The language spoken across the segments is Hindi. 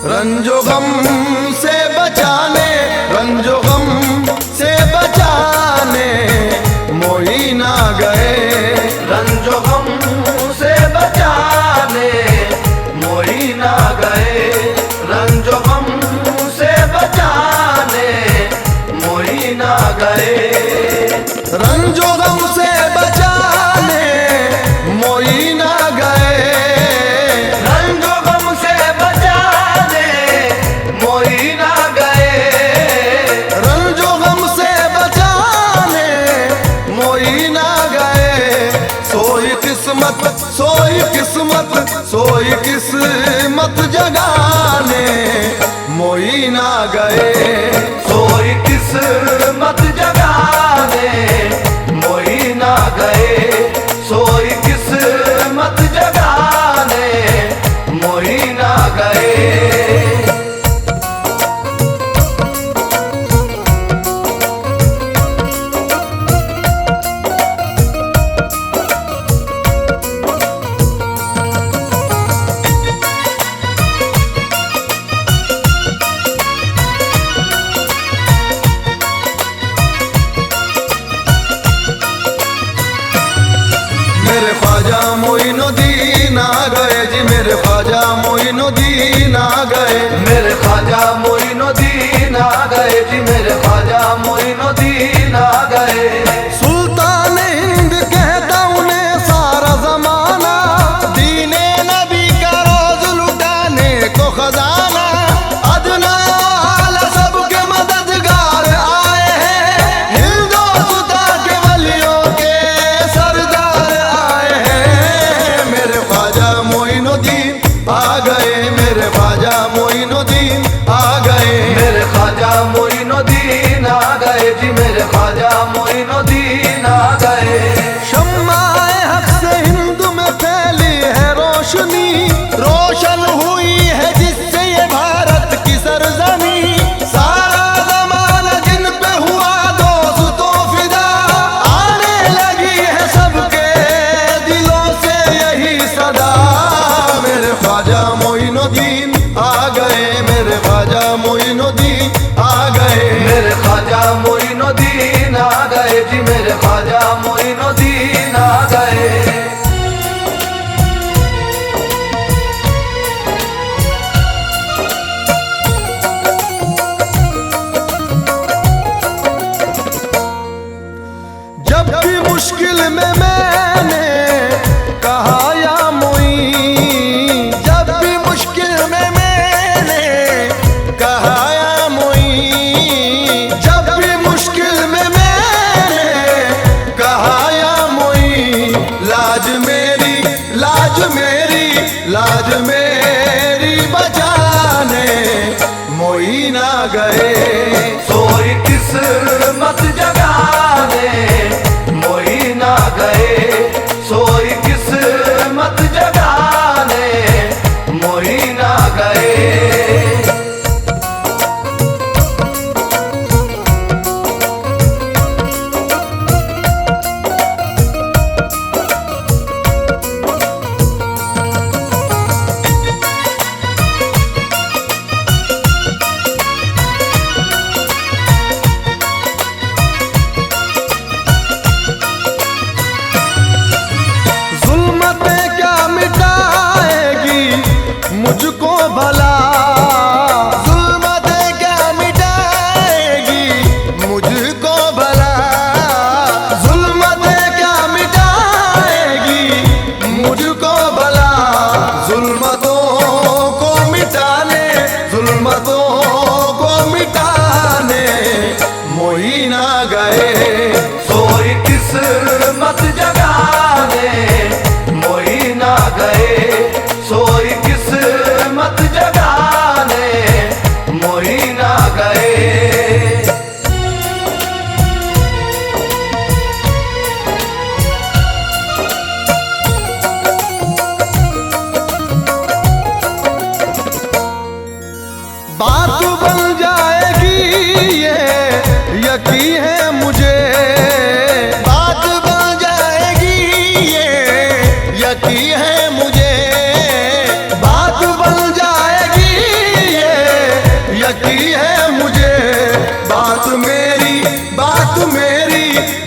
रंजो गम से बचाने, रंजो गम से बचाने मोही ना गए। रंजो गम से बचाने मोही ना गए। रंजो गम से बचाने मोही ना गए। रंजो गम से बचाने मोही ना गए। रंजो गम से बचाने मोही ना गए। रंजो गम से बचाने मोही ना गए। सोई किस्मत, सोई किस्मत, सोई किस्मत जगाने मोही ना गए। सोई किस्मत जगाने मोही ना गए। सोई किस्मत जगाने मोही ना गए। मेरे ख्वाजा मोइनुद्दीन आ गए जी, मेरे ख्वाजा मोइनुद्दीन आ गए। मेरे ख्वाजा मोइनुद्दीन आ गए जी। मेरे ख्वाजा मोइनुद्दीन आ गए। सुल्तान हिंद कहता उन्हें सारा जमाना, दीने नबी का रोज लुटाने को खजाना। अदना आला सबके मददगार आए हैं, हिंदुस्ता के वलियों के सरदार आए हैं। मेरे ख्वाजा मोइनुद्दीन आ गए, मेरे ख्वाजा मोइनुद्दीन आ गए। मेरे ख्वाजा मोइनुद्दीन आ गए जी। मेरे ख्वाजा मोइनुद्दीन आ गए। शम्माए हक से हिंद में फैली है रोशनी, रोशन हुई है जिससे ये भारत की सरजमी। सारा ज़माना जिन पे हुआ दोस्तों फिदा, आने लगी है सबके दिलों से यही सदा। मेरे ख्वाजा मोइनुद्दीन आ गए, मेरे ख्वाजा मोइनुद्दीन आ गए। मेरे ख्वाजा मोइनुद्दीन आ गए जी। मेरे ख्वाजा मोइनुद्दीन आ गए। जब भी मुश्किल में मैंने कहा या मोई, जब भी मुश्किल में मैंने कहा या मोई, जब भी मुश्किल में मैंने कहा या मोई, लाज मेरी, लाज मेरी, लाज मेरी बचाने मोई ना गए। सोई किस्मत जगाने मोही ना गए।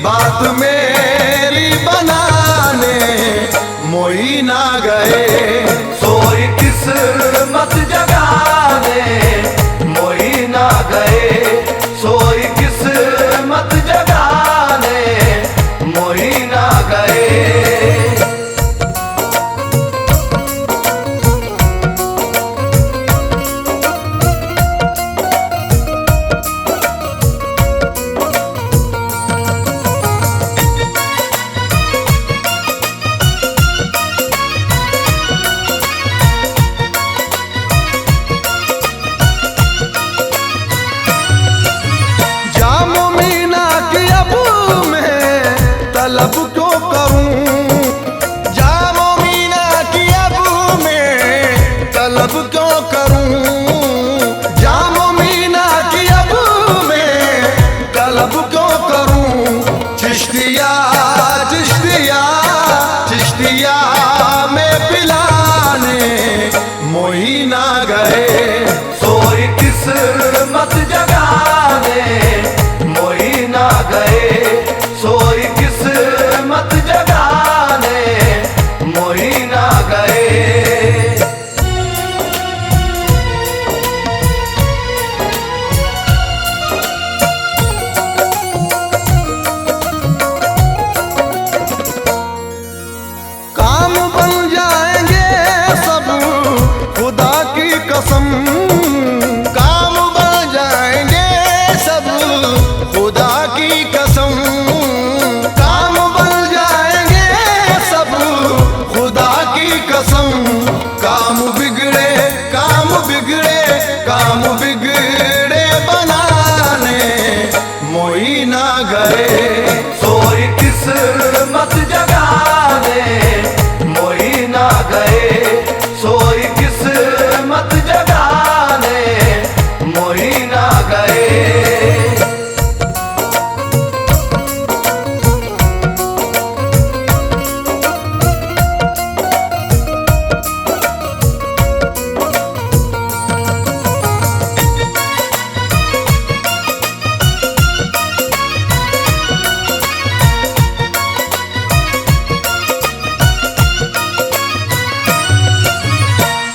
बात मेरी बनाने मोई ना गए। सोई किस्मत जगाने मोई ना गए, सोई किस्मत जगाने मोई ना गए। जामो मीना की अब मैं तलब क्यों करूं, जामो मीना की अब मैं तलब क्यों करूं, जामो मीना की अब मैं तलब क्यों करूं। चिश्तिया चिश्तिया चिश्तिया में पिलाने मोही ना गए। सोई किस्मत जगाने मोई ना गए, सोई किस्मत जगाने मोई ना गए। काम बन जाएंगे सब खुदा की कसम, काम बन जाएंगे सब खुदा की कसम, काम बन जाएंगे सब खुदा की कसम। काम बिगड़े काम बिगड़े काम बिगड़े बनाने मोई ना गए। सोई किस्मत जगाने मोई ना गए, सोई किस्मत जगाने मोई ना गए।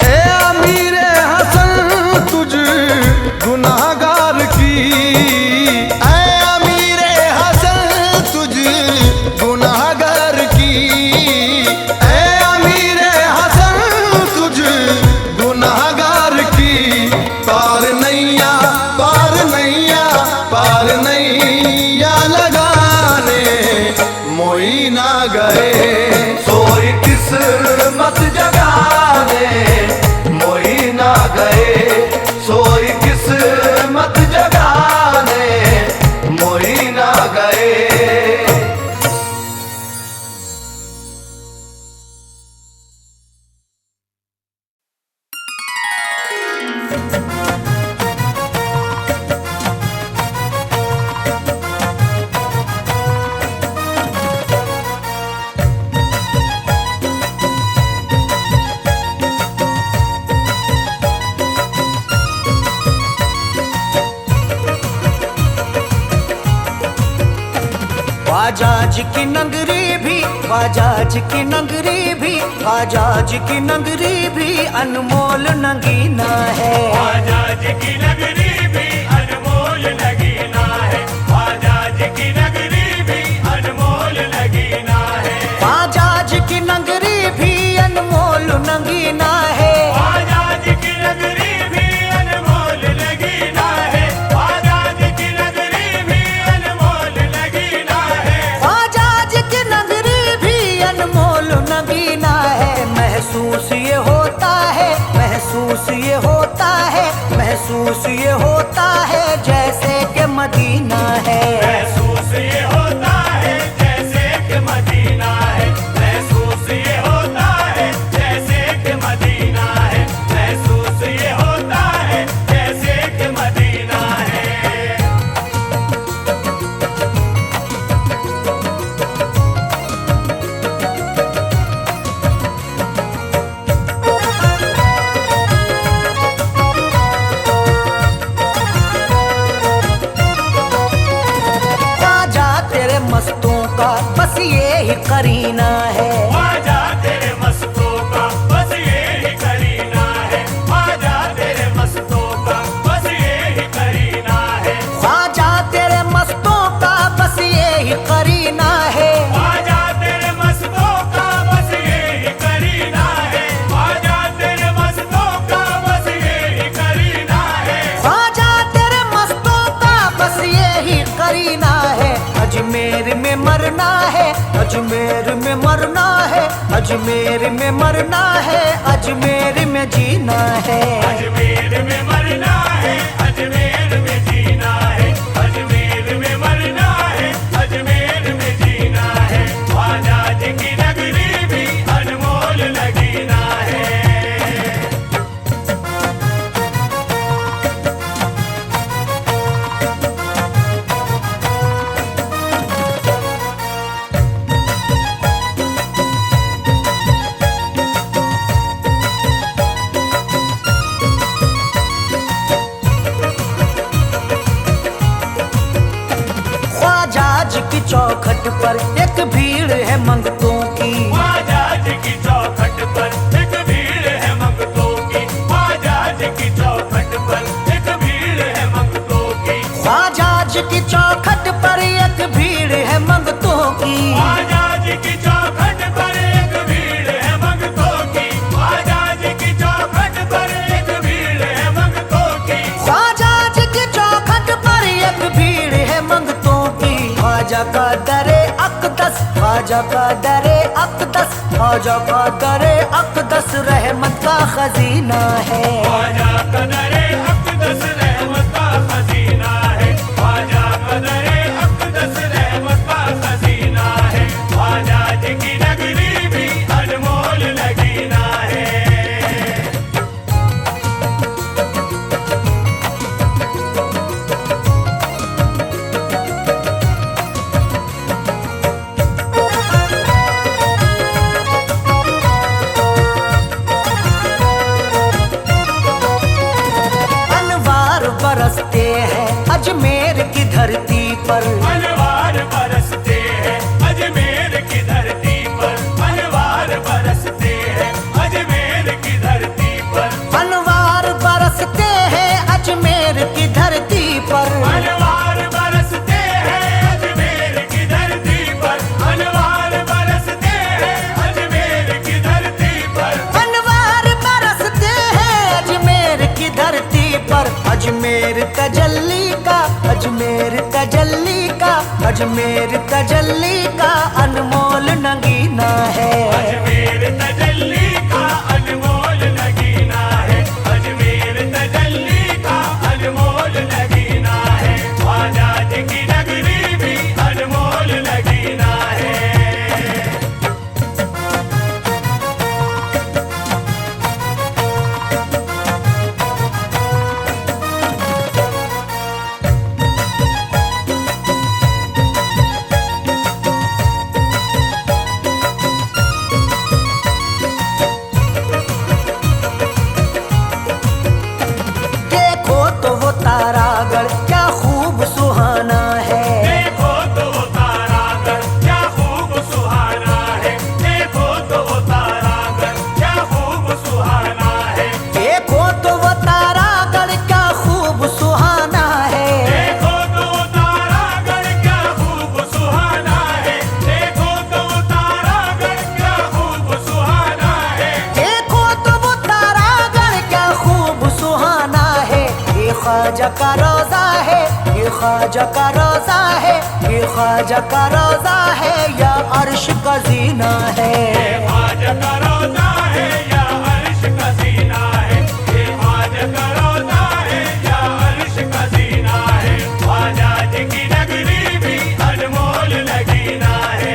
ए अमीरे हसन तुझ गुनाहगार की, ए अमीरे हसन तुझ गुनाहगार की, ए अमीरे हसन तुझ गुनाहगार की। पार नैया पार नैया पार नैया लगाने मोई ना गए। सोई किस्मत जगाने मोई ना गए, सोई किस्मत जगाने मोई ना गए। बाजाज की नगरी भी, बाजाज की नगरी भी, बाजाज की नगरी भी अनमोल नगीना है। बाजाज की नगरी भी अनमोल नगीना है, बाजाज की नगरी भी अनमोल नगीना है, बाजाज की नगरी भी अनमोल नगीना है, बाजाज की नगरी भी अनमोल नगीना है, बाजाज की नगरी भी अनमोल नगीना है, बाजाज की नगरी भी अनमोल नगीना है। महसूस ये होता है, महसूस ये होता है, महसूस ये होता है जैसे कि मदीना है। महसूस ये होता है जैसे कि मदीना है, महसूस ये होता है जैसे कि मदीना है, महसूस ये होता है जैसे कि मदीना है। मस्तों का बस ये ही करीना है। ख्वाजा तेरे मस्तों का बस ये ही करीना है। ख्वाजा तेरे मस्तों का बस ये ही करीना है। ख्वाजा तेरे मस्तों का बस ये ही करीना है। ख्वाजा तेरे मस्तों का बस ये ही करीना है। ख्वाजा तेरे मस्तों का बस ये ही करीना है। ख्वाजा तेरे मस्तों का बस ये ही करीना है। अजमेर में मरना है, अजमेर में मरना है, अजमेर में मरना है, अजमेर में जीना है। अजमेर में मरना है, अजमेर में जीना है। अजमेर में मरना है, अजमेर में जीना है। ख्वाजा जी की नगरी भी अनमोल लगीना है। ख्वाजा जी की चौखट पर एक भीड़ है मंगतों की। ख्वाजा जी की चौखट पर एक भीड़ है मंगतों की। ख्वाजा जी की चौखट पर एक भीड़ है मंगतों की। ख्वाजा जी की चौखट पर एक भीड़ है मंगतों की। ख्वाजा जी की चौखट पर एक भीड़ है मंगतों की। ख्वाजा जी की चौखट पर एक भीड़ है मंगतों की। ख्वाजा जी की चौखट पर एक भीड़ है मंगतों की। ख्वाजा का दरे अक़दस, ख्वाजा का दरे अक़दस, ख्वाजा का दरे अक़दस रहमत का खजीना है। ख्वाजा का दरे अक़दस रहमत का खजीना है। ख्वाजा का दरे अक़दस रहमत का खजीना है। ख्वाजा जी की नगरी भी अनमोल लगीना है। अनवार बरसते हैं अजमेर की धरती पर। अनवार बरसते हैं अजमेर की धरती पर। अनवार बरसते हैं अजमेर की धरती पर। अनवार बरसते हैं अजमेर की धरती पर। अनवार बरसते हैं अजमेर की धरती पर। अनवार बरसते हैं अजमेर की धरती पर। अनवार बरसते हैं अजमेर की धरती पर। अजमेर तजल्ली का, अजमेर तजल्ली का, अजमेर तजल्ली का अनमोल नगीना है। अजमेर तजल्ली का अनमोल लगीना है। अजमेर तजल्ली का अनमोल लगीना है। ख्वाजा जी की नगरी भी अनमोल लगीना है। देखो तो वो तारागढ़ क्या खूब सुहाना है। देखो तो वो तारागढ़ क्या खूब सुहाना है। देखो तो वो तारागढ़ क्या खूब सुहाना है। देखो तो वो तारागढ़ क्या खूब सुहाना है। देखो तो वो तारागढ़ क्या खूब सुहाना है। देखो तो वो तारागढ़ क्या खूब सुहाना है। देखो तो वो तारागढ़ क्या खूब सुहाना है। ये ख्वाजा का रोजा है, ये ख्वाजा का रोजा है, ये ख्वाजा का रोजा है या अर्श का जीना है। ख्वाजा का रोजा है या अर्श का सीना है। ये ख्वाजा का रोजा है या अर्श का सीना है। ख्वाजा जी की नगरी भी अनमोल लगीना है।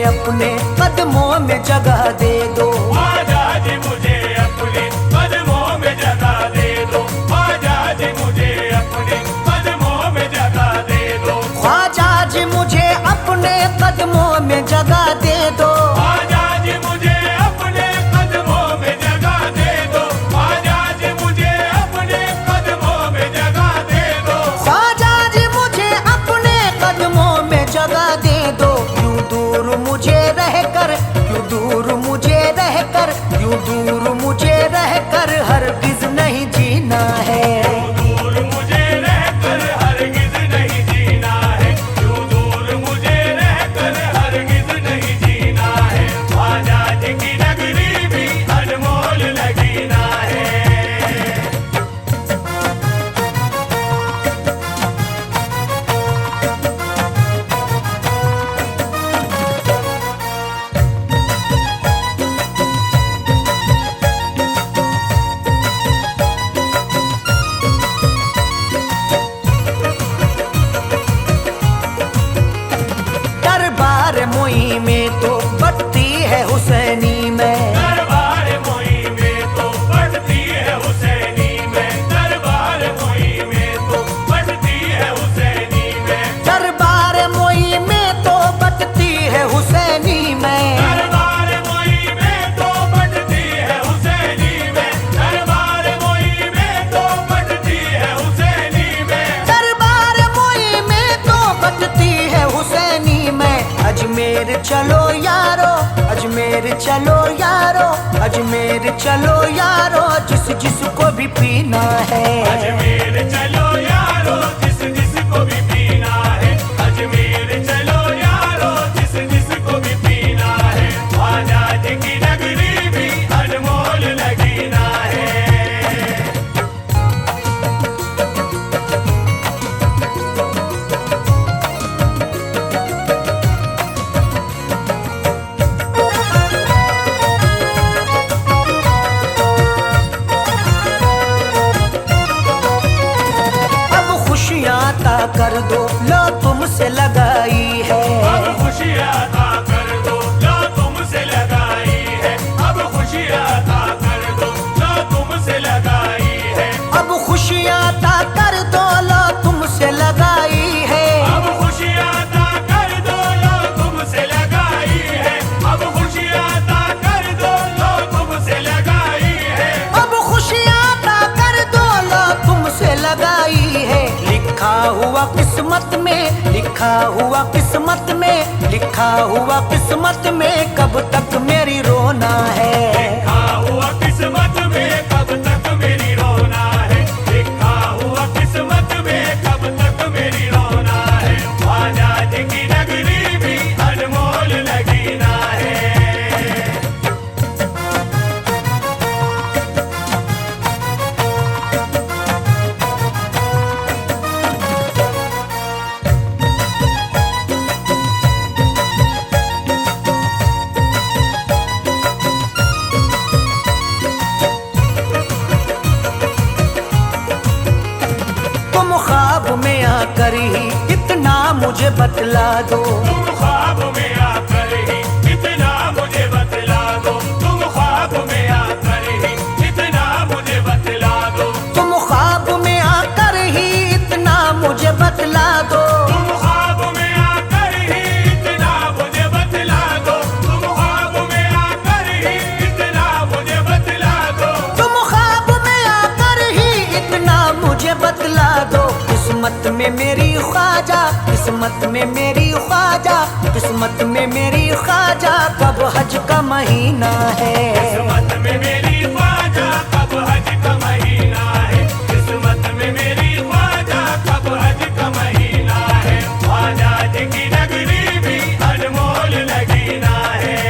अपने कदमों में जगह दे दो। ख्वाजा जी मुझे अपने कदमों में जगह दे दो। ख्वाजा जी मुझे अपने अजमेर चलो यारो, अजमेर चलो यारो, अजमेर चलो यारो, जिस जिसको भी पीना है। अजमेर चलो यारो, जिस जिसको भी पीना है। अजमेर चलो यारो, जिस जिसको भी पीना है। आजाद की नगरी भी अनमोल लगीना है। कर दो लो तुमसे लगाई है। अब खुशियाँ अता कर दो लो तुमसे लगाई है। अब खुशियाँ अता कर दो लो तुमसे लगाई है। अब खुशियाँ अता कर दो लो तुमसे लगाई है। अब खुशियाँ अता कर दो लो तुमसे लगाई है। अब खुशियाँ अता कर दो लो तुमसे लगाई है। अब खुशियाँ अता कर दो लो तुमसे लगाई है। लिखा हुआ किस्मत में, लिखा हुआ किस्मत में, लिखा हुआ किस्मत में कब तक मेरी रोना है। लिखा हुआ किस्मत में कब तक मेरी रोना है। लिखा हुआ किस्मत में कब तक मेरी रोना है। आजाद की नगरी भी अनमोल लगीना है। ख्वाब में आकर ही इतना मुझे बतला दो। तुम ख्वाब में आकर ही इतना मुझे बतला दो। तुम ख्वाब में आकर ही इतना मुझे बतला दो। तुम ख्वाब में आकर ही इतना मुझे बतला दो। तुम ख्वाब में आकर ही इतना मुझे बतला दो। तुम ख्वाब में आकर ही इतना मुझे बतला दो। तुम ख्वाब में आकर ही इतना मुझे बतला दो। किस्मत में मेरी ख्वाजा, किस्मत में मेरी ख्वाजा, किस्मत में मेरी ख्वाजा कब हज का महीना है। किस्मत में मेरी ख्वाजा कब हज का महीना है। किस्मत में मेरी ख्वाजा कब हज का महीना है। आजाद की नगरी भी अनमोल लगीना है।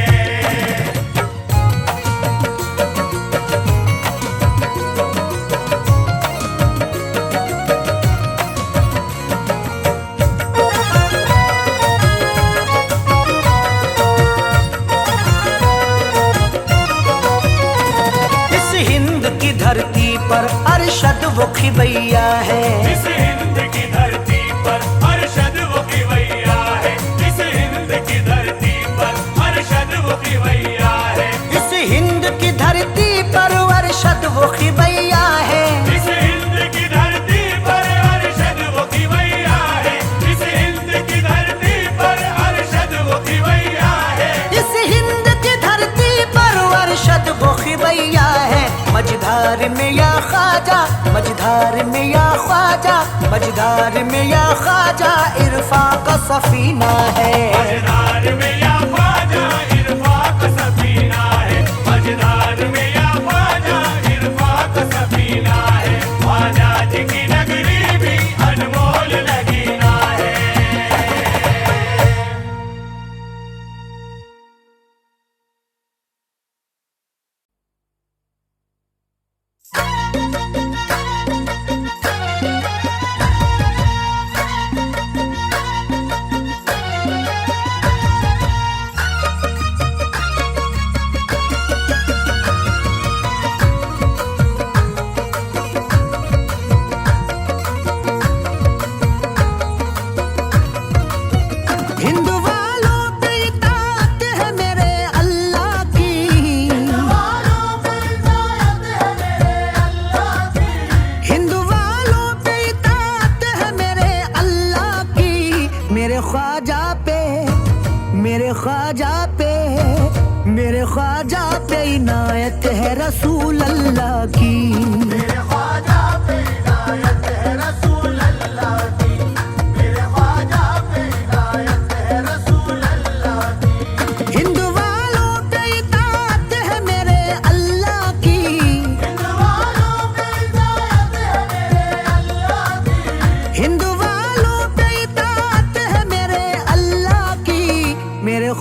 धरती पर अरशद वो खिवैया है। इस हिंद की धरती पर अरशद वो खिवैया है। इस हिंद की धरती पर अरशद वो खिवैया है। इस हिंद की धरती पर अरशद वो खिवैया है। इस हिंद की धरती पर अरशद वो खिवैया है। इस हिंद की धरती पर अरशद वो खिवैया है। इस हिंद की धरती पर अरशद वो खिवैया है। मझधार में या ख्वाजा, मझधार में या ख्वाजा, मझधार में या ख्वाजा इरफा का सफीना है। मझधार में या ख्वाजा इरफा का सफीना है। मझधार में या ख्वाजा इरफा का सफीना है। आजाद की नगरी भी अनमोल लगीना है। इनायत है रसूल अल्लाह की। मेरे ख्वाजा पे इनायत है रसूल अल्लाह की। मेरे ख्वाजा पे इनायत है रसूल अल्लाह की।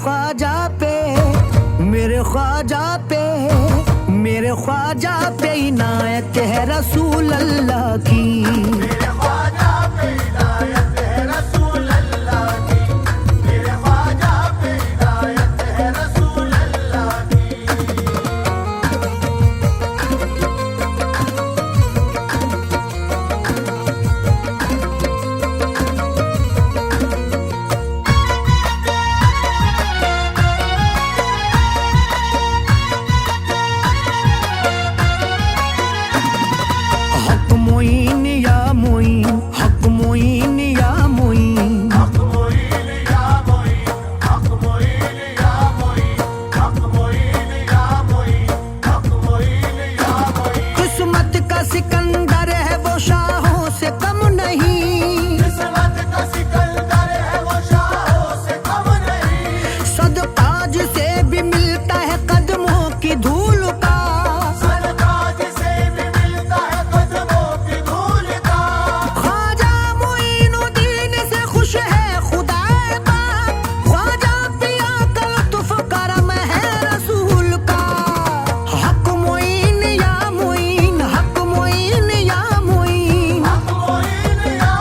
ख्वाजा पे, मेरे ख्वाजा पे, मेरे ख्वाजा पे इनायत है रसूल अल्लाह की। मेरे ख्वाजा पे इनायत है रसूल अल्लाह की, मेरे ख्वाजा पे इनायत है रसूल अल्लाह की। हक मोइन या मोइन, हक मोइन या मोइन, हक मोइन या मोइन, हक मोइन या मोइन, हक मोइन या मोइन, हक मोइन या मोइन। किस्मत का सिकंदर है वो शाहों से कम नहीं, किस्मत का सिकंदर है वो शाहों से कम नहीं। सदताज से भी मिलता है कदमों की धूल का, सरताज से भी मिलता है कदमों की धूल का। ख्वाजा मोइनुद्दीन से खुश है खुदा पाक, ख्वाजा पिया का लुत्फ करम है रसूल का। हक मोइन या मोइन, हक मोइन या मोइन, हक मोइन या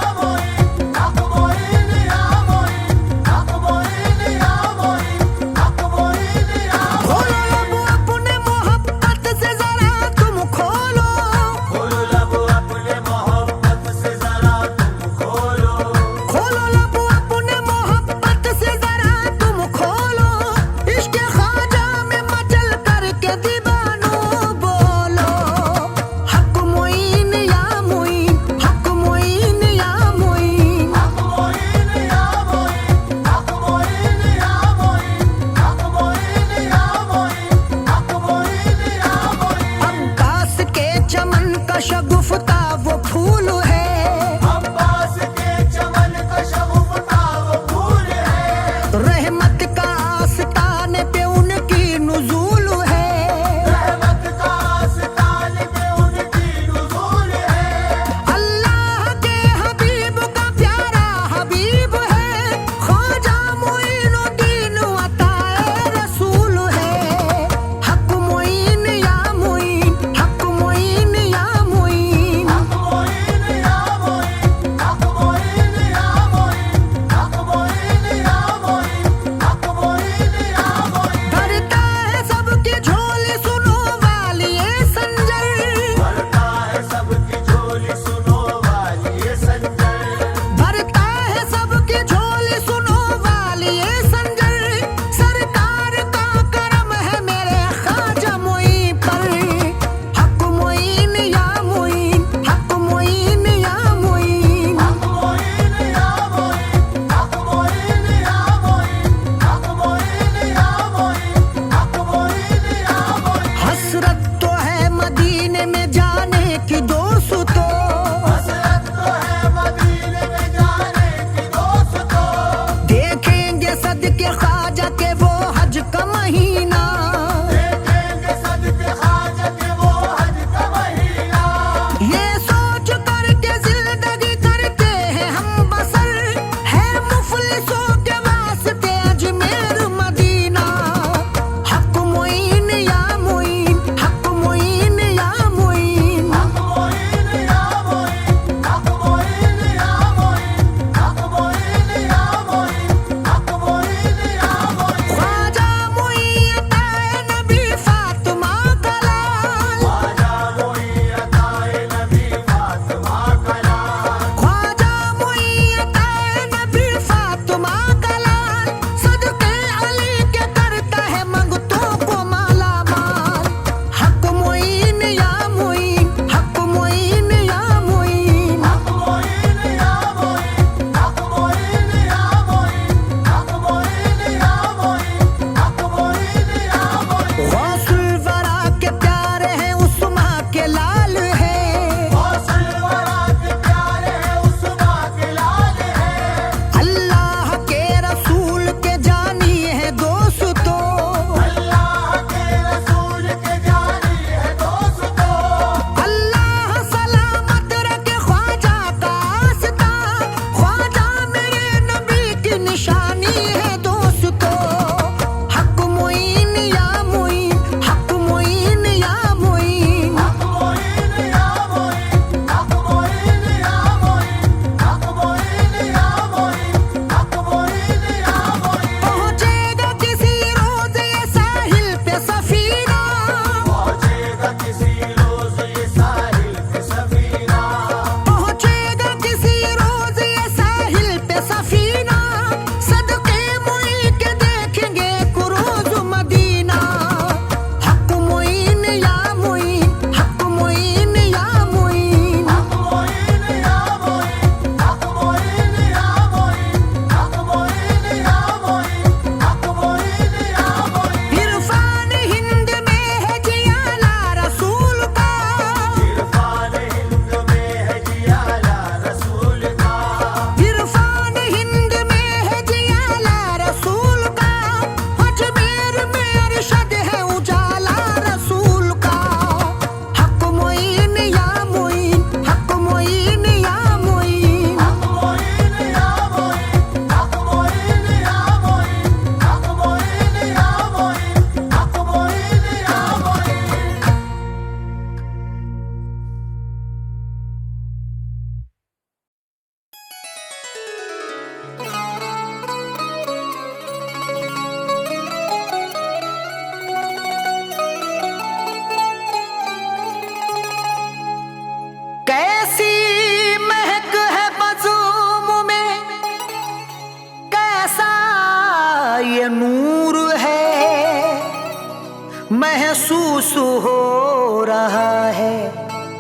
महसूस हो रहा है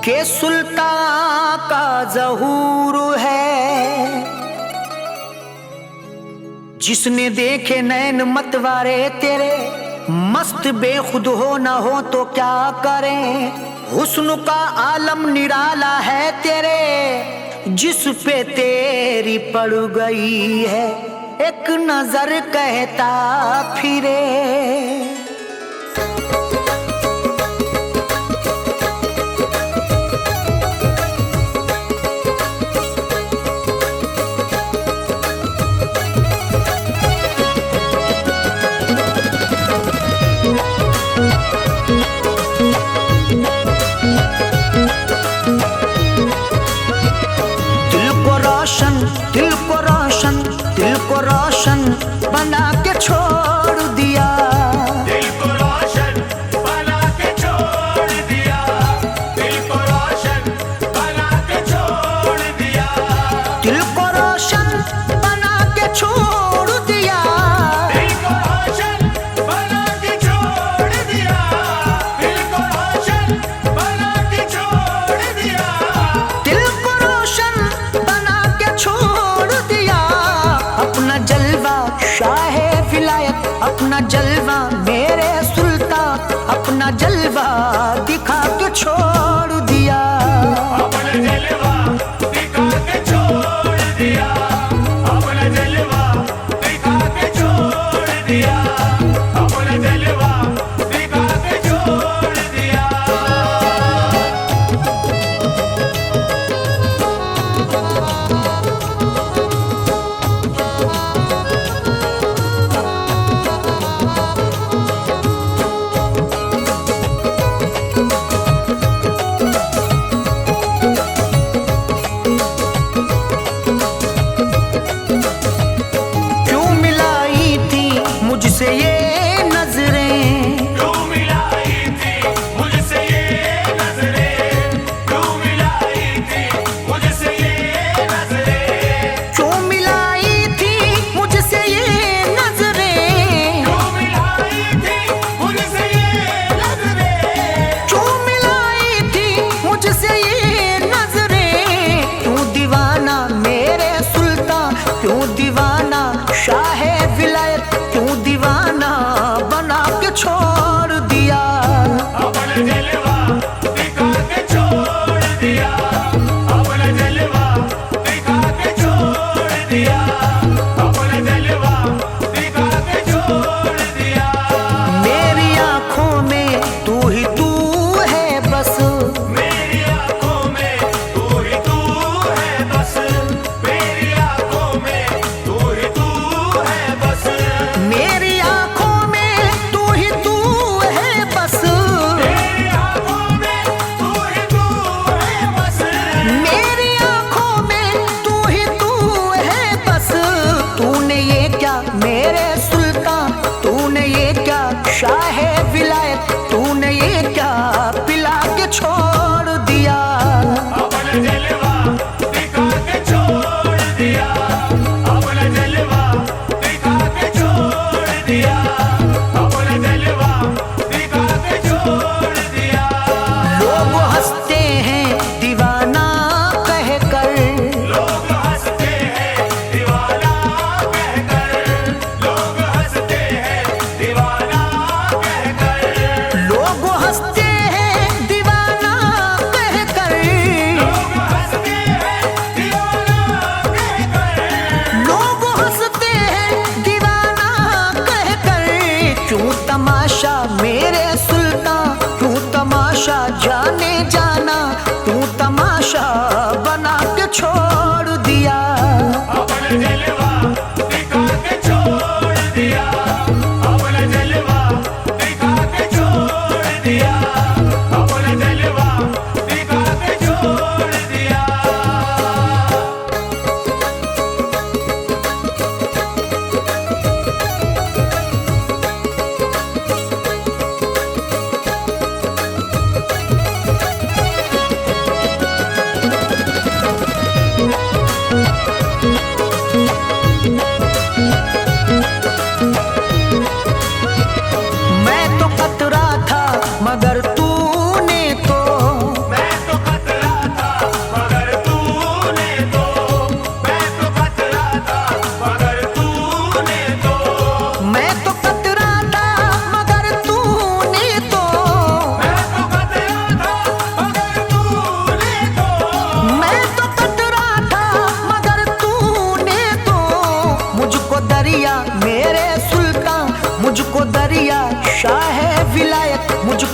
कि सुल्तान का ज़हूर है। जिसने देखे नैन मतवारे तेरे, मस्त बेखुद हो न हो तो क्या करें। हुस्न का आलम निराला है तेरे, जिस पे तेरी पड़ गई है एक नजर कहता फिरे। दिल को रोशन बना के छोड़ दिया। दिल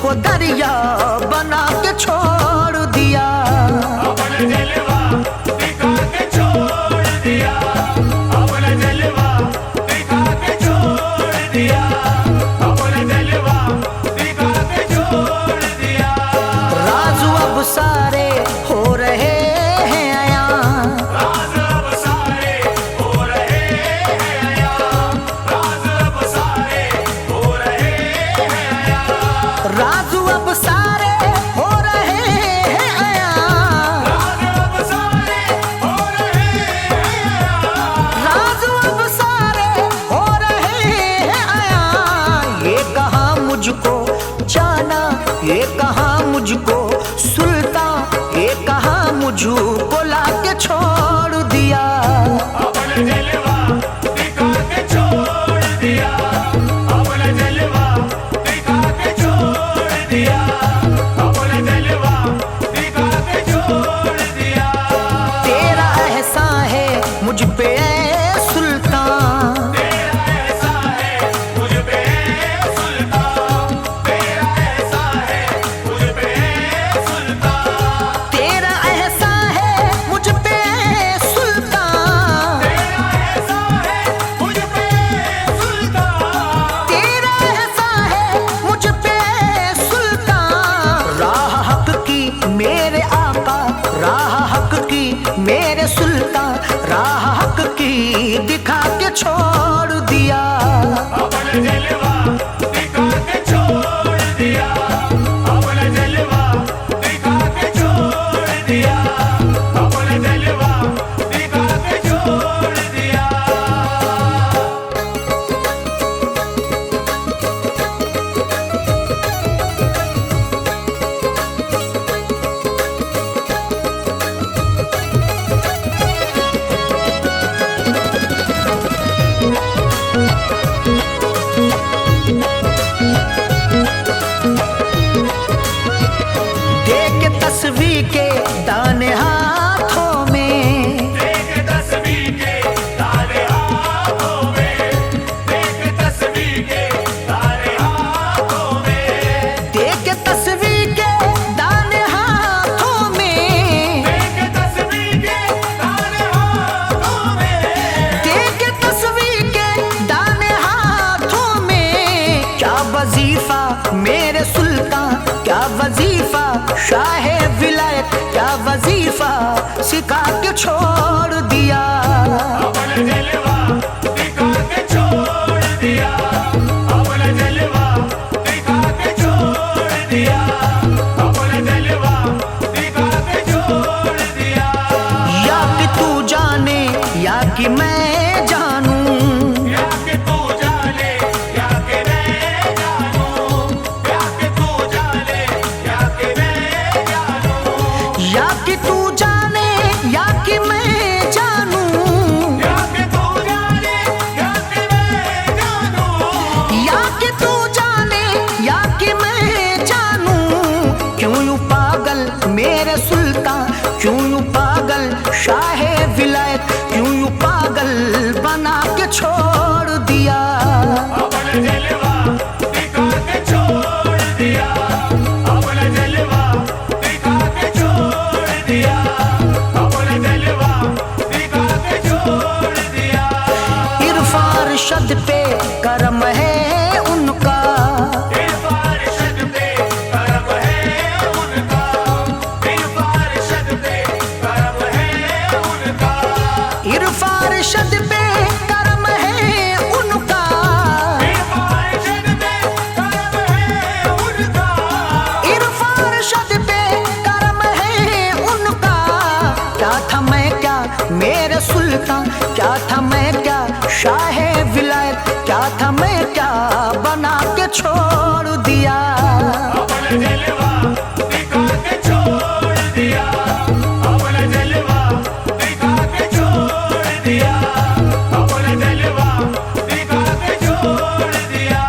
को दरिया बना के छोड़ दिया। अपना जलवा दिखा के छोड़ दिया, अपना जलवा दिखा के छोड़ दिया, अपना जलवा दिखा के छोड़ दिया। राज अब सारे हो रहे हैं आया, राज अब सारे हो रहे हैं आया, राज अब सारे हो रहे हैं आया, राज अब सारे हो रहे हैं आया, राज अब सारे हो रहे हैं आया, राज अब सारे हो रहे हैं आया। ये कहा मुझको जाना, ये कहा मुझको सुल्तान, ये कहा मुझको लाके छोड़ दिया। अपना जलवा दिखा के छोड़ दिया, अपना जलवा दिखा के छोड़ दिया, अपना जलवा दिखा के छोड़ दिया। तेरा एहसान है मुझ पे ऐ सुल्तान, तेरा ऐसा है मुझ पे सुल्तान, तेरा ऐसा है मुझ पे सुल्तान, तेरा एहसान है मुझ पे ऐ सुल्तान, तेरा ऐसा है मुझ पे सुल्तान, तेरा एहसान है मुझ पे ऐ सुल्तान। राह हक की मेरे आका, राह हक की मेरे सुल्तान, राह हक की दिखा के छोड़ दिया। अपना जलवा दिखा के छोड़ दिया, अपना जलवा दिखा के छोड़ दिया, अपना जलवा दिखा के छोड़ दिया। देख तस्वीर के दाने हाथों में, देख तस्वीर के तारे हाथों में, देख तस्वीर के तारे हाथों में, देख तस्वीर के दाने हाथों में, देख तस्वीर के तारे हाथों में, देख तस्वीर के दाने हाथों में। क्या वजीफा मेरे सुल्तान, क्या वजीफा शाह विलायत, क्या वजीफा सिखा के छोड़ दिया। अपना जलवा दिखा के छोड़ दिया, अपना जलवा दिखा के छोड़ दिया, अपना जलवा दिखा के छोड़ दिया। या कि तू जाने या कि मैं जानूं, या कि तू जाने या कि मैं जानूं, या कि तू जाने या कि मैं जानूं, या कि तू जाने या कि मैं जानूं, या कि तू जाने या कि मैं जानूं, या कि तू जाने या कि मैं जानूं। क्यों यूं पागल मेरे सुल्तान, क्यों यूं पागल शाह विलायत, क्यों यूं पागल बना के छोड़ दिया। अपना जलवा दिखा के छोड़ दिया, अपना जलवा दिखा के छोड़ दिया, अपना जलवा दिखा के छोड़ दिया। इरफान अरशद पे करम है उनका, इरफान अरशद पे करम है उनका, इरफान अरशद पे करम है उनका, इरफान अरशद पे करम है उनका, इरफान अरशद पे करम है उनका, इरफान अरशद पे करम है उनका। क्या था मैं क्या मेरे सुल्तान, क्या था मैं क्या शाह विलायत, क्या था मैं क्या बना के छोड़ दिया। अपना जलवा दिखा के छोड़ दिया, अपना जलवा दिखा के छोड़ दिया, अपना जलवा दिखा के छोड़ दिया।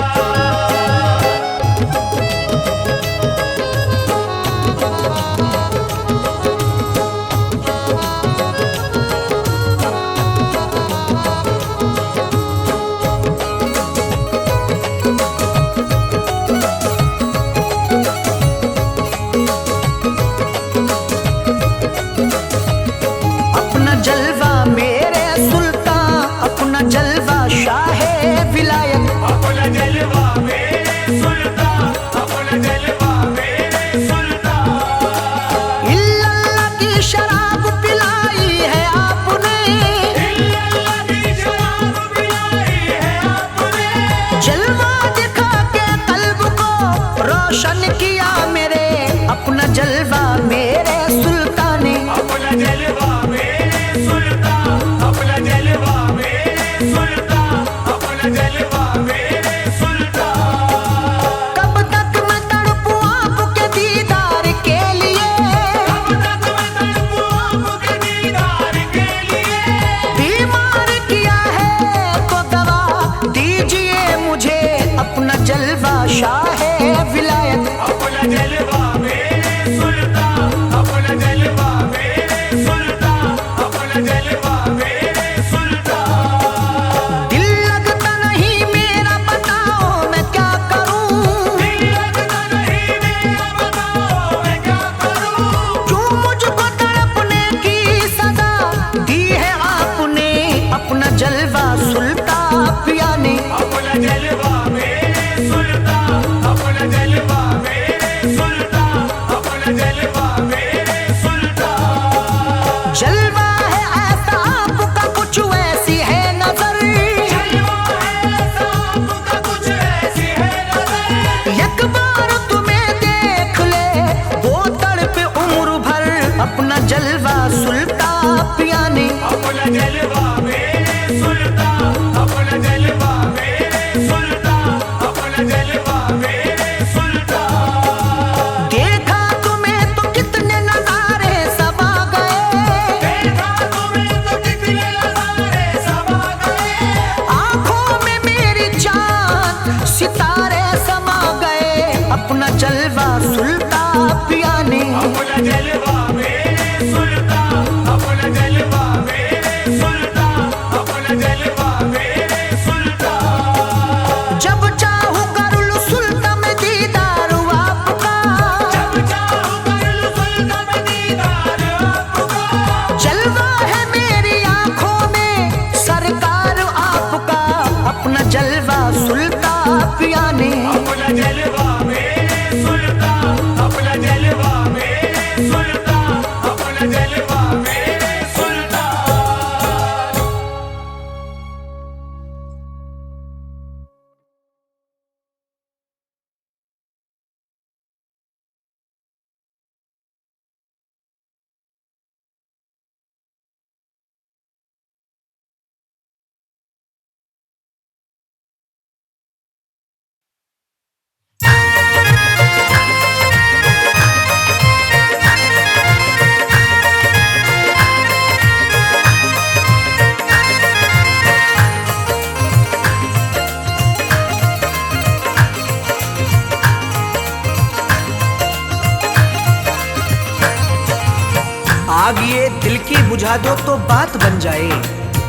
की बुझा दो तो बात बन जाए,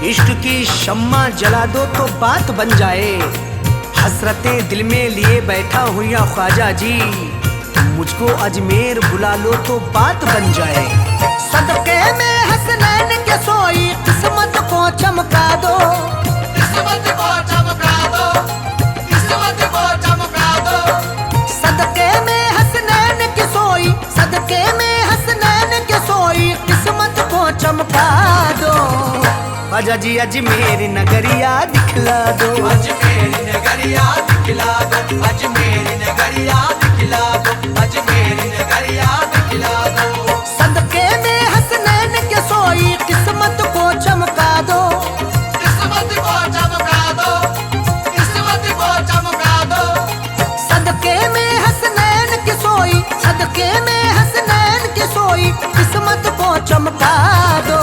इश्क की शम्मा जला दो तो बात बन जाए। हसरतें दिल में लिए बैठा हूँ या ख्वाजा जी, मुझको अजमेर बुला लो तो बात बन जाए। सदके में हसनैन के सोई किस्मत को चमका दो, किस्मत को चमका दो, किस्मत को चमका दो। सदके में हसनैन के सोई, सदके में हसनैन के सोई किस्मत को चमका दो। ख्वाजा जी अजमेर नगरिया दिखला दो, अजमेर नगरिया दिखला दो, अजमेर नगरिया दिखला दो, अजमेर नगरिया दिखला दो। सदके में हसनैन के सोई किस्मत को चमका दो, किस्मत को चमका दो, किस्मत को चमका दो। सदके में हसनैन के सोई, सदके में हसनैन के सोई किस्मत को चमका दो।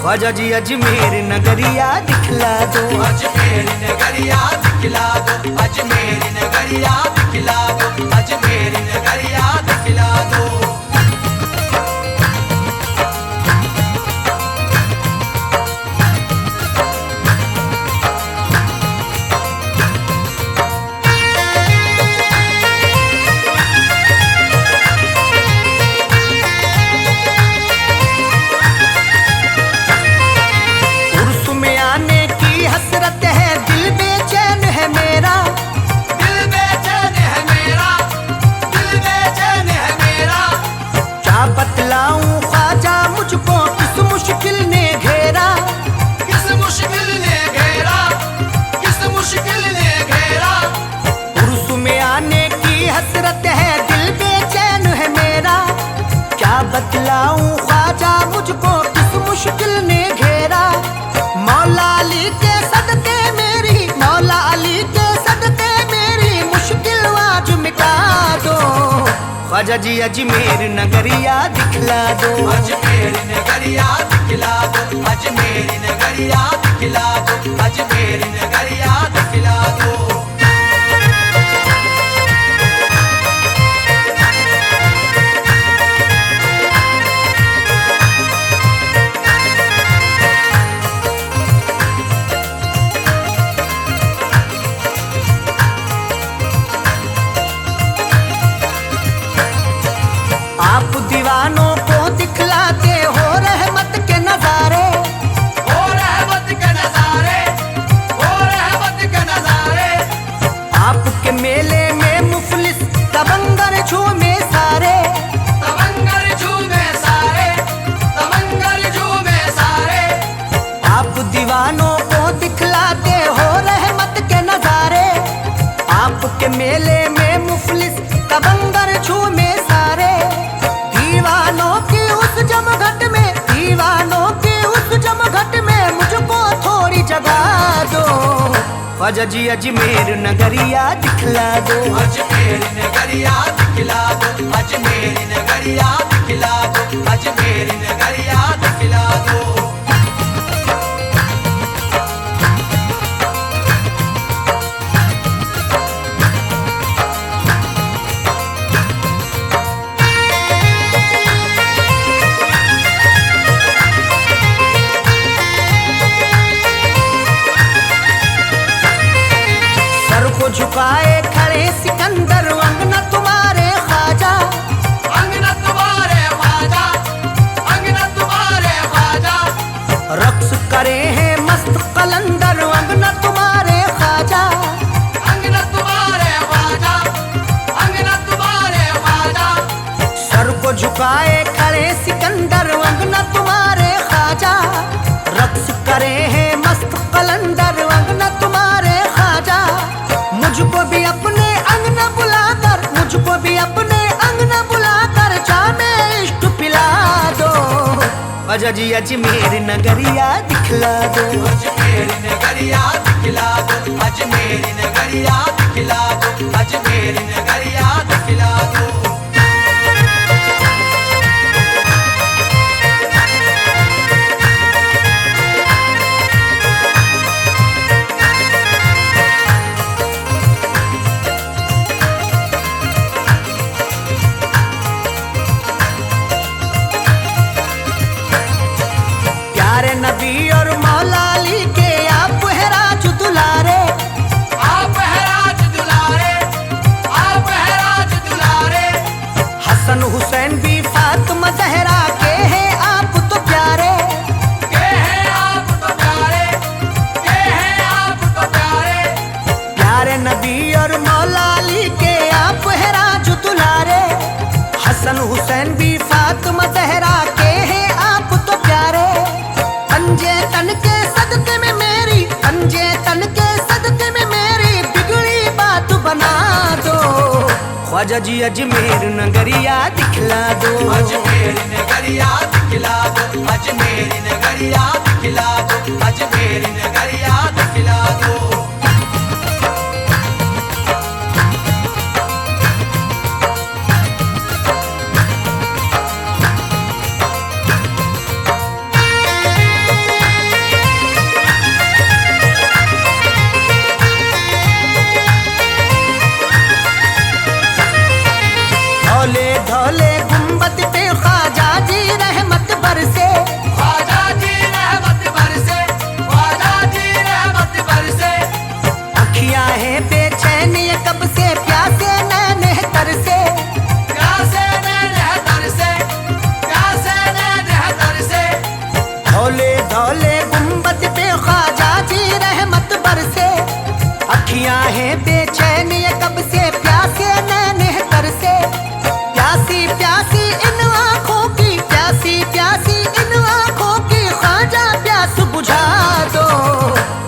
ख्वाजा जी अजमेर नगरिया दिखला दो, अजमेर नगरिया दिखला दो, अजमेर नगरिया दिखला दो, अजमेर नगरिया दिखला दो। उर्स में आने की हसरत है, दिल बेचैन है मेरा, दिल बेचैन है मेरा, दिल बेचैन है मेरा। क्या बतलाऊं ख्वाजा मुझको किस मुश्किल ने घेरा। किस मुश्किल ने घेरा, किस मुश्किल ने घेरा। उर्स में आने की हसरत है, दिल बेचैन है मेरा, क्या बतलाऊं ख्वाजा मुझको किस मुश्किल ने घेरा। मौला अली के सदके मेरी, मौला अली के सदके मेरी मुश्किल आज मिटा दो। ख्वाजा जी अजमेर नगरिया दिखला दो, अजमेर नगरिया दिखला दो, अजमेर नगरिया दिखला दो, अजमेर नगरिया दिखला दो। आप दीवानों को दिखलाते हो रहमत के नजारे, ओ रहमत के नजारे, ओ रहमत के नजारे। आपके मेले में मुफलिस तबंगर झूमे सारे। तमंगर झूमे सारे, तमंगर झूमे सारे। आप दीवानों को दिखलाते हो रहमत के नजारे, आपके मेले में मुफलिस तबंगर झूमे सारे। दीवानों की उस जमघट में, दीवानों की उस जमघट में मुझको थोड़ी जगह दो। ख्वाजा जी अजमेर नगरिया दिखला दो, अजमेर नगरिया दिखला दो, अजमेर नगरिया दिखला दो, अजमेर नगरिया दिखला दो। सर को झुकाए खड़े सिकंदर अंगना तुम्हारे ख्वाजा। अंगना तुम्हारे ख्वाजा, अंगना तुम्हारे ख्वाजा। रक्स करे हैं मस्त कलंदर अंगना तुम्हारे ख्वाजा। अंगना तुम्हारे ख्वाजा, अंगना तुम्हारे ख्वाजा। सर को झुकाए खड़े सिकंदर अंगना तुम्हारे ख्वाजा। रक्स करे हैं मस्त कलंदर अंगना तुम्हारे ख्वाजा। मुझको भी अपने अंगना बुलाकर, मुझको भी अपने अंगना बुलाकर जामे इश्क पिला दो। ख्वाजा जी अजमेर नगरिया दिखला दो, अजमेर नगरिया दिखला दो, अजमेर नगरिया दिखला दो, अजमेर नगरिया दिखला दो। ख्वाजा जी अजमेर नगरिया दिखला दो, अजमेर नगरिया दिखला दो, अजमेर नगरिया दिखला दो, अजमेर नगरिया दिखला दो। धौले धौले गुंबद पे ख्वाजा जी रहमत बरसे, ख्वाजा जी रहमत बरसे, ख्वाजा जी रहमत बरसे। अखियां हैं बेचैन ये कब से प्यासे नैने तरसे, प्यासे नैने तरसे, प्यासे नैने तरसे। धौले धौले गुंबद पे ख्वाजा जी रहमत बरसे, अखियां हैं बेचैन ये कब से प्यासे नैने तरसे। प्यासी प्यासी इन आँखों की, प्यासी प्यासी इन आँखों की ख्वाजा प्यास बुझा दो,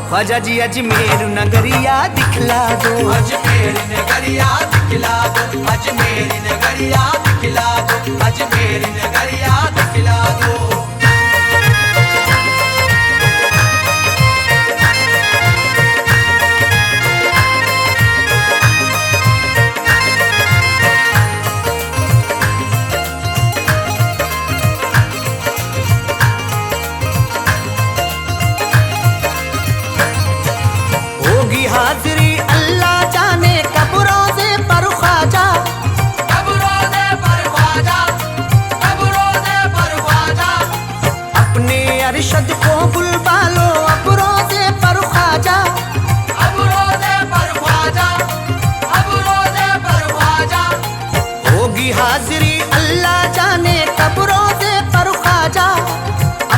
ख्वाजा जी अजमेर नगरिया दिखला दो, अजमेर नगरिया दिखला दो, अजमेर नगरिया दिखला दो, अजमेर नगरिया दिखला दो। होगी हाजिरी अल्लाह जाने कब रोज़े पर ख्वाजा, कब रोज़े पर ख्वाजा, कब रोज़े पर ख्वाजा। अपने अरशद को बुलवा लो अब रोज़े पर ख्वाजा, अब रोज़े पर ख्वाजा, अब रोज़े पर ख्वाजा। होगी हाजिरी अल्लाह जाने कब रोज़े पर ख्वाजा,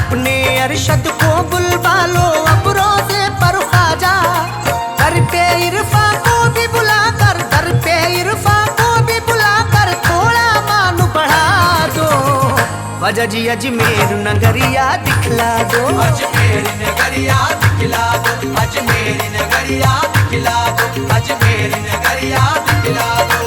अपने अरशद को बुलवा लो अब रोज़े पर ख्वाजा। दर पे इरफा को भी बुलाकर, दर पे इरफा को भी बुलाकर थोड़ा मान बढ़ा दो, ख्वाजा जी अजमेर नगरिया दिखला दो, अजमेर नगरिया दिखला दो, अजमेर नगरिया दिखला दो, अजमेर नगरिया दिखला दो।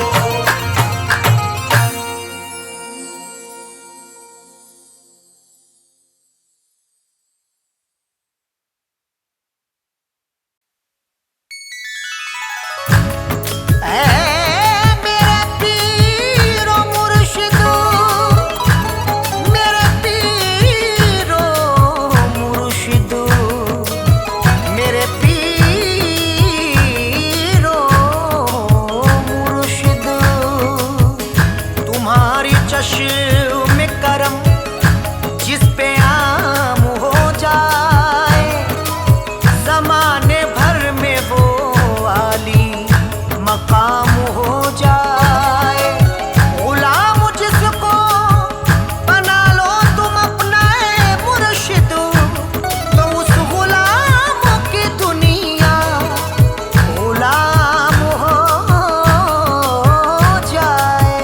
मेरे पीरो मुर्शिदो, मेरे पीरो मुर्शिदो, मेरे पीरो मुर्शिदो, तुम्हारी चश्म करम जिस पे आम हो जाए, ज़माने भर में वो आली मकाम हो जाए। गुलाम जिसको बना लो तुम अपना मुर्शिद, तो उस गुलाम की दुनिया गुलाम हो जाए।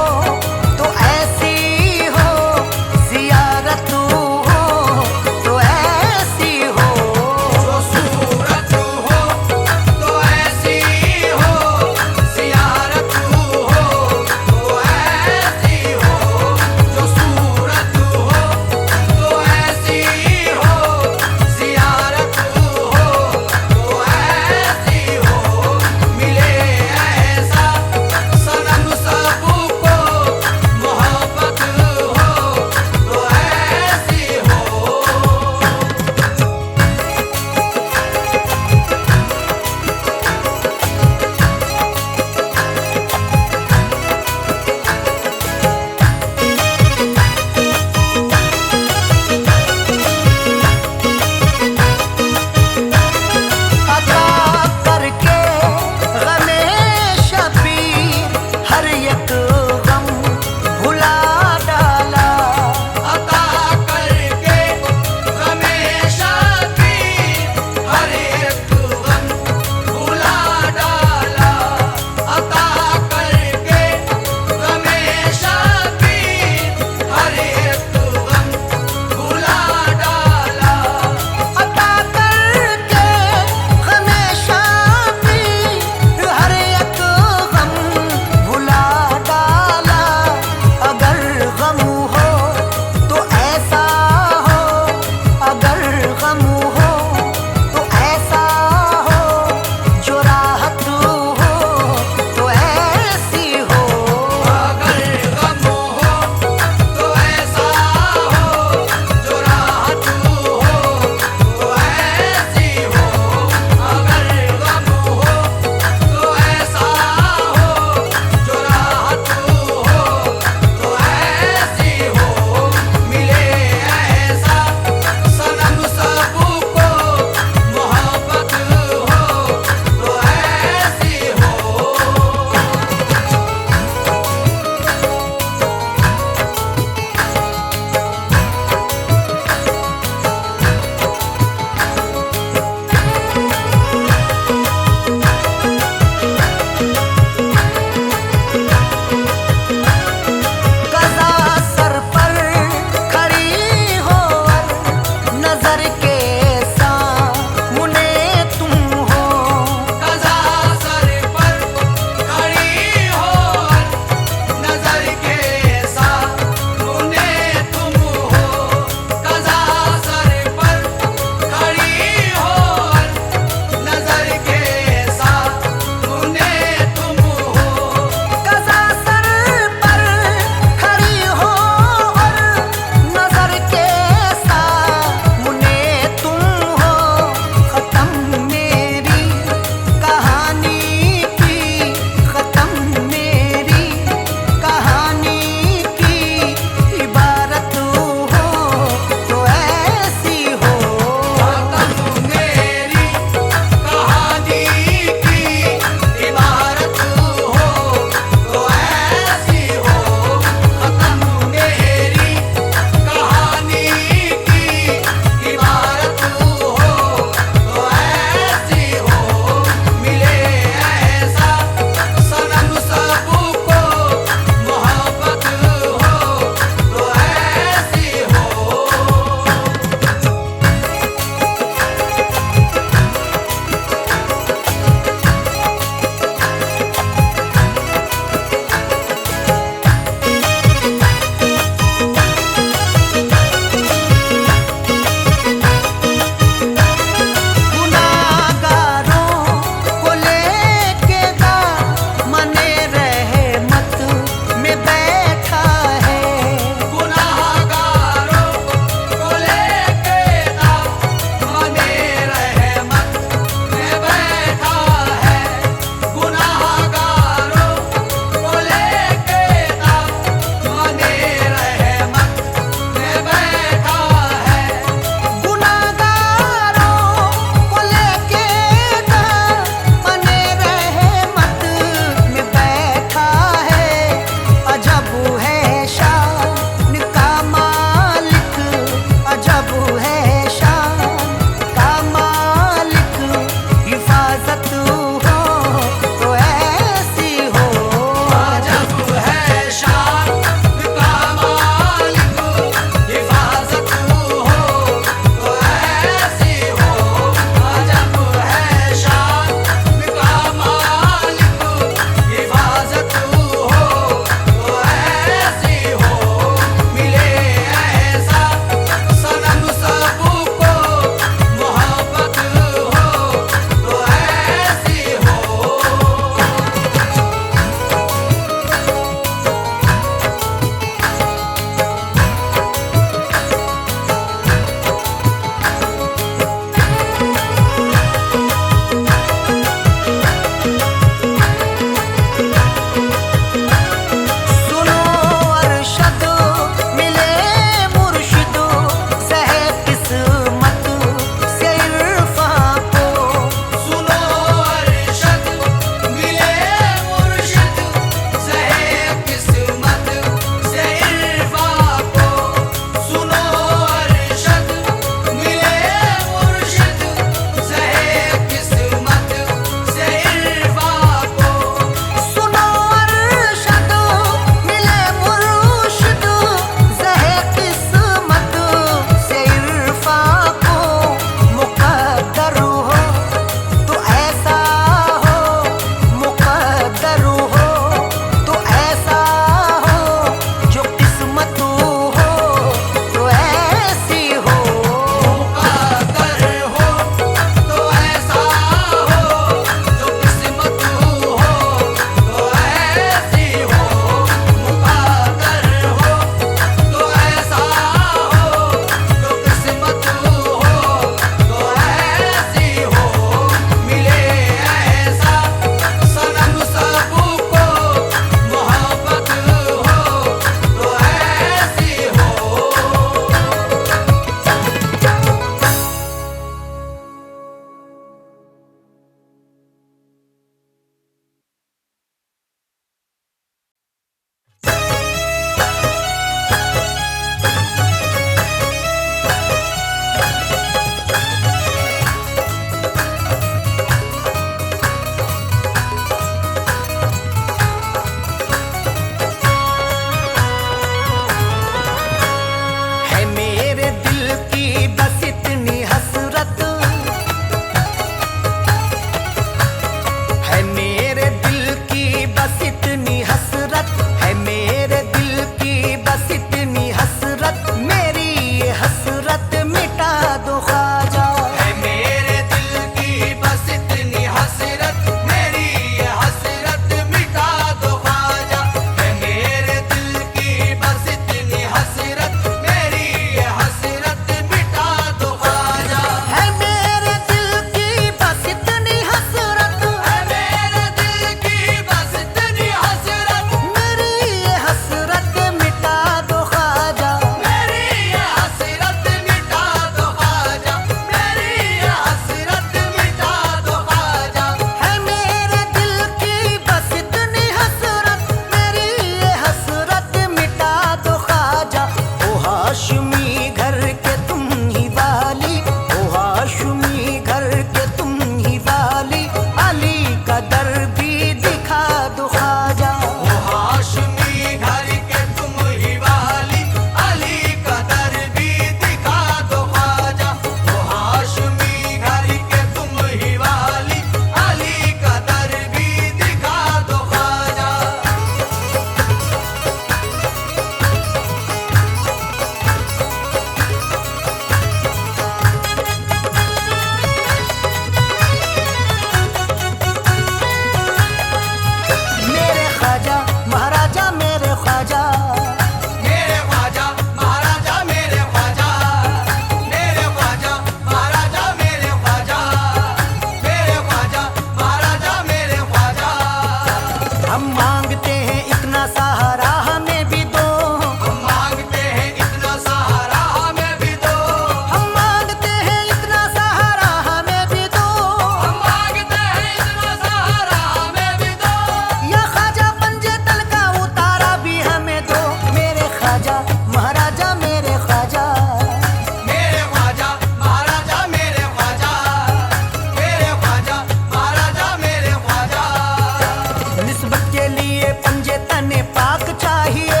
पंजे तने पाक चाहिए,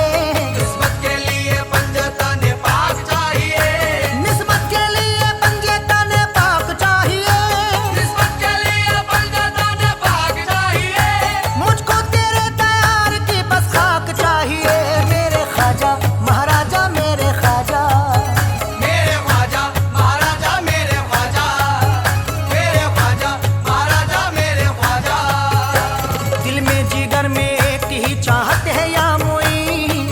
निस्बत के लिए पंजता ने पाक चाहिए, निस्बत के लिए पंजे तने पाक चाहिए, निस्बत के लिए पंजता ने पाक चाहिए। मुझको तेरे तैयार की बस खाक चाहिए। मेरे ख्वाजा महाराजा मेरे ख्वाजा, मेरे ख्वाजा महाराजा मेरे ख्वाजा, मेरे ख्वाजा महाराजा मेरे ख्वाजा। दिल में जिगर में एक ही चाहत है या मोई,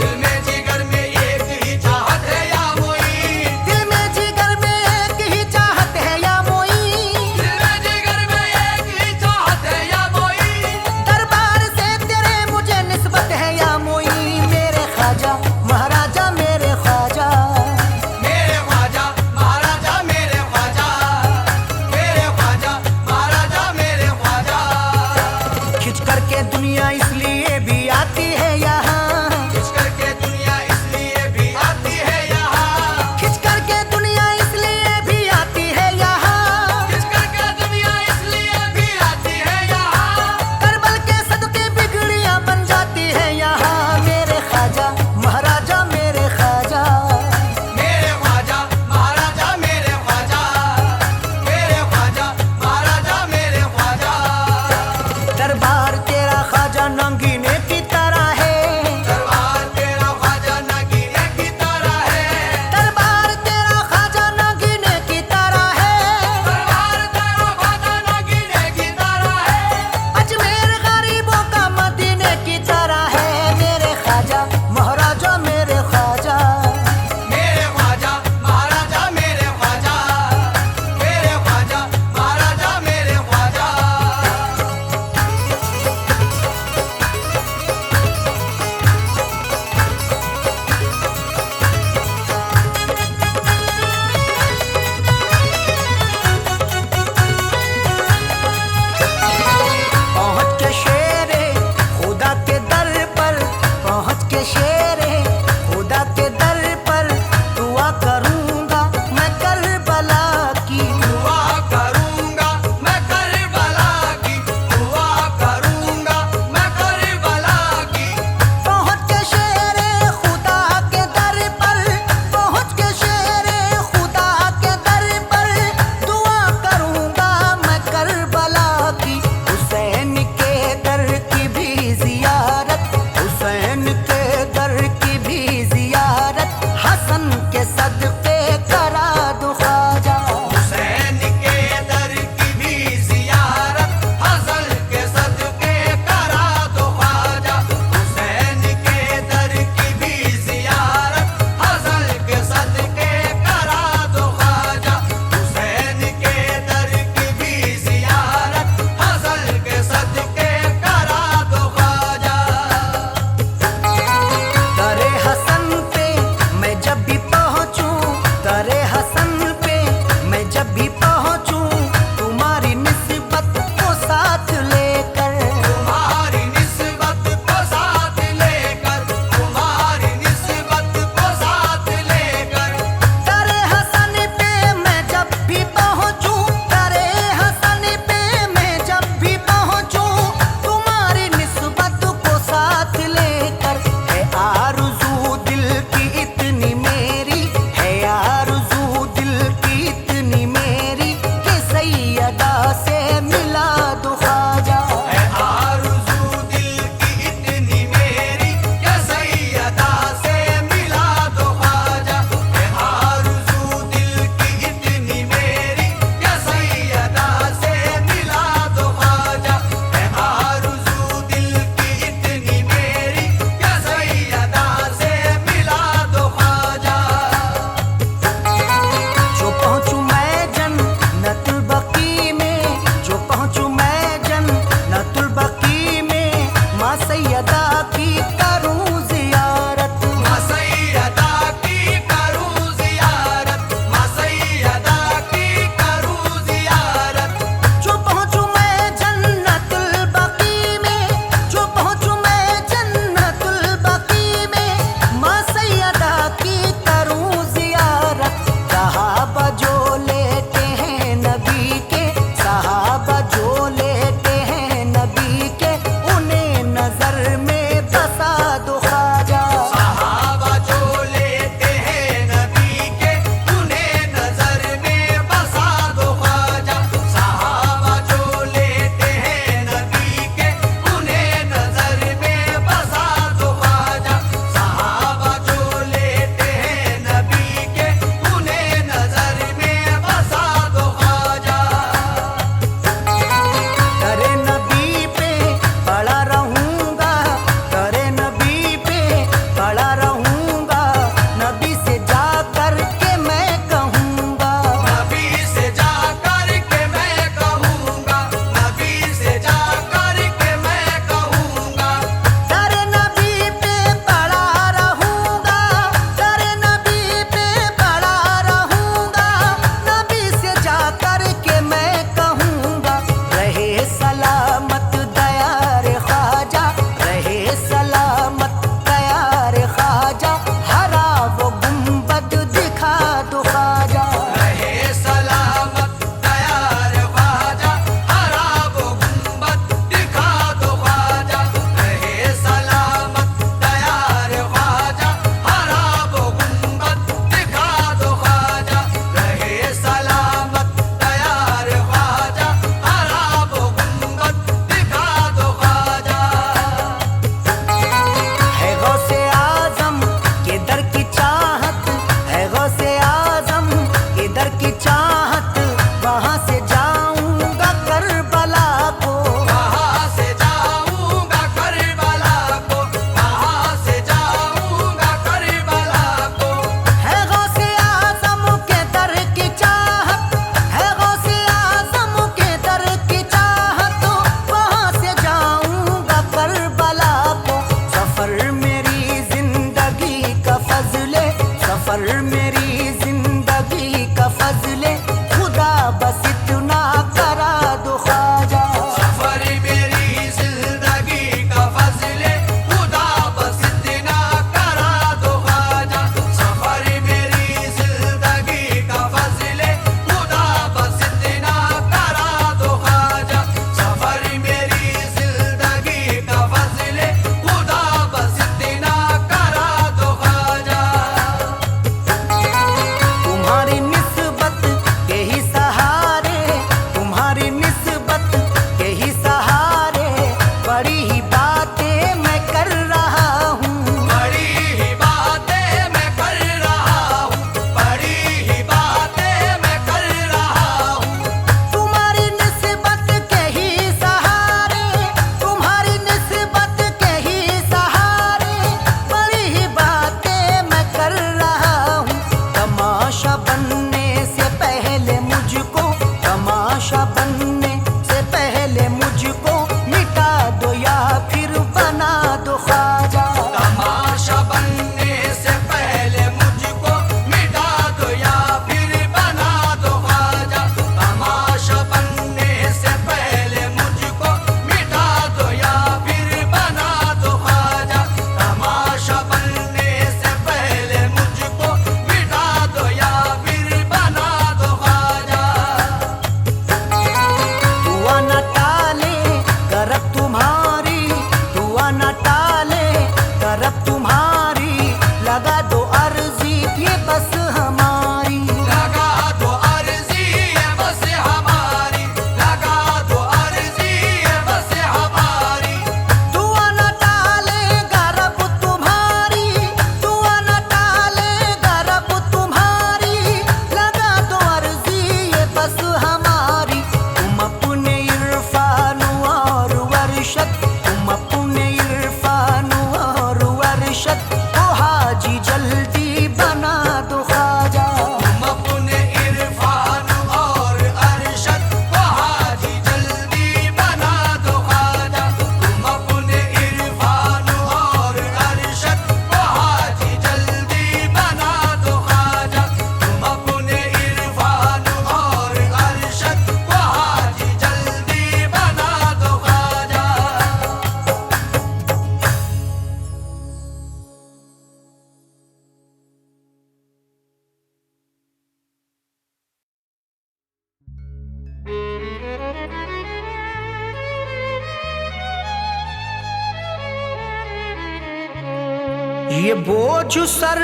ये बोझ सर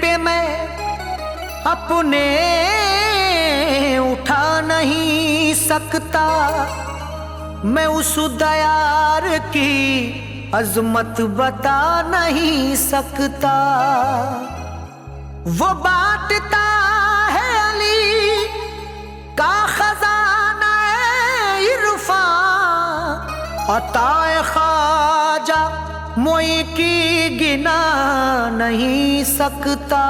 पे मैं अपने उठा नहीं सकता, मैं उस दयार की अजमत बता नहीं सकता। वो बांटता है अली का खजाना इरफान, अताए ख्वाजा मोई की गिना नहीं सकता।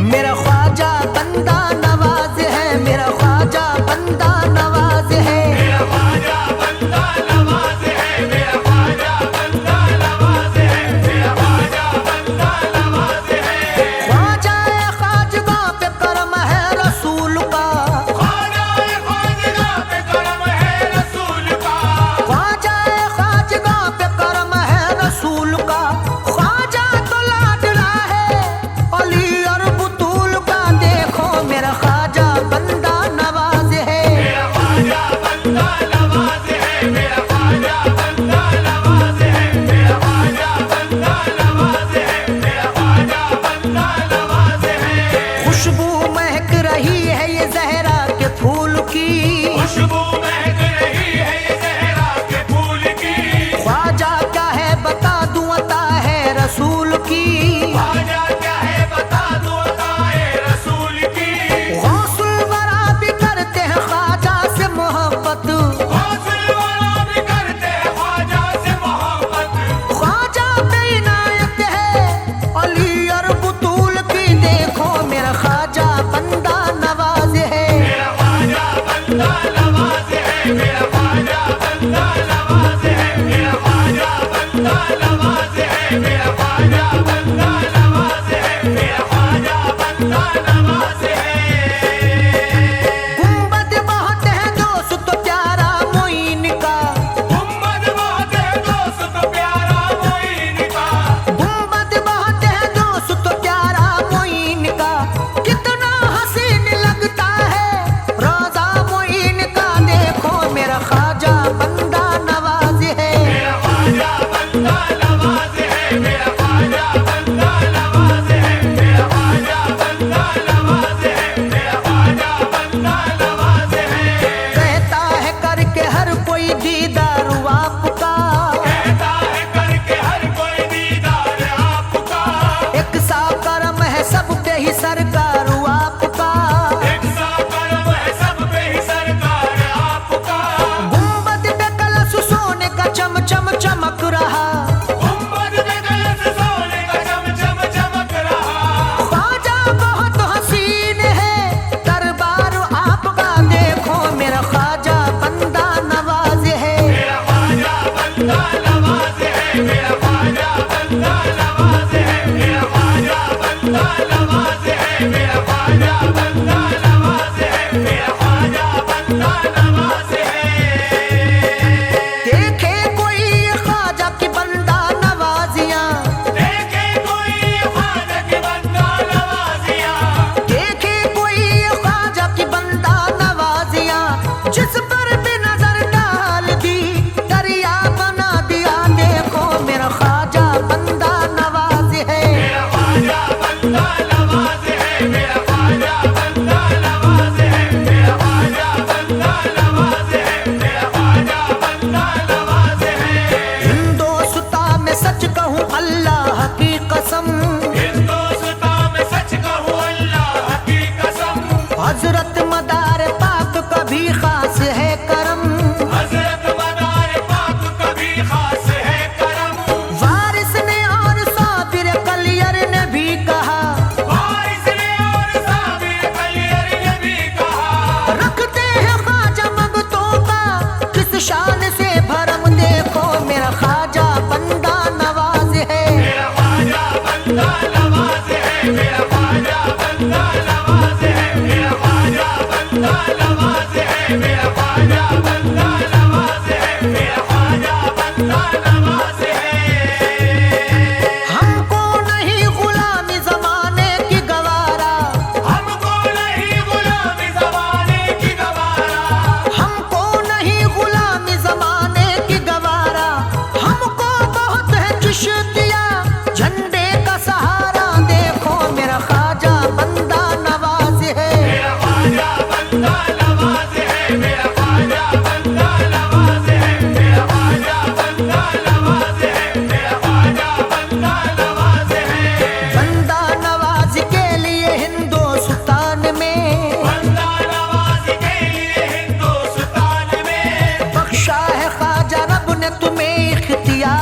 मेरा ख्वाजा बंदा नवाज है, मेरा ख्वाजा बंदा नवाज है।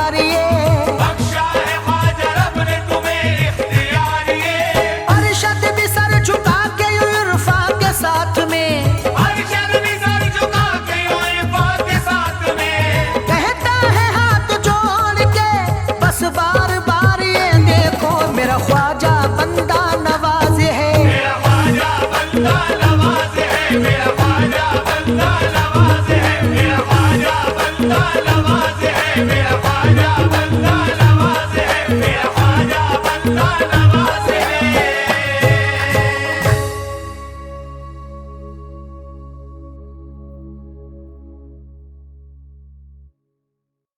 प्यार ये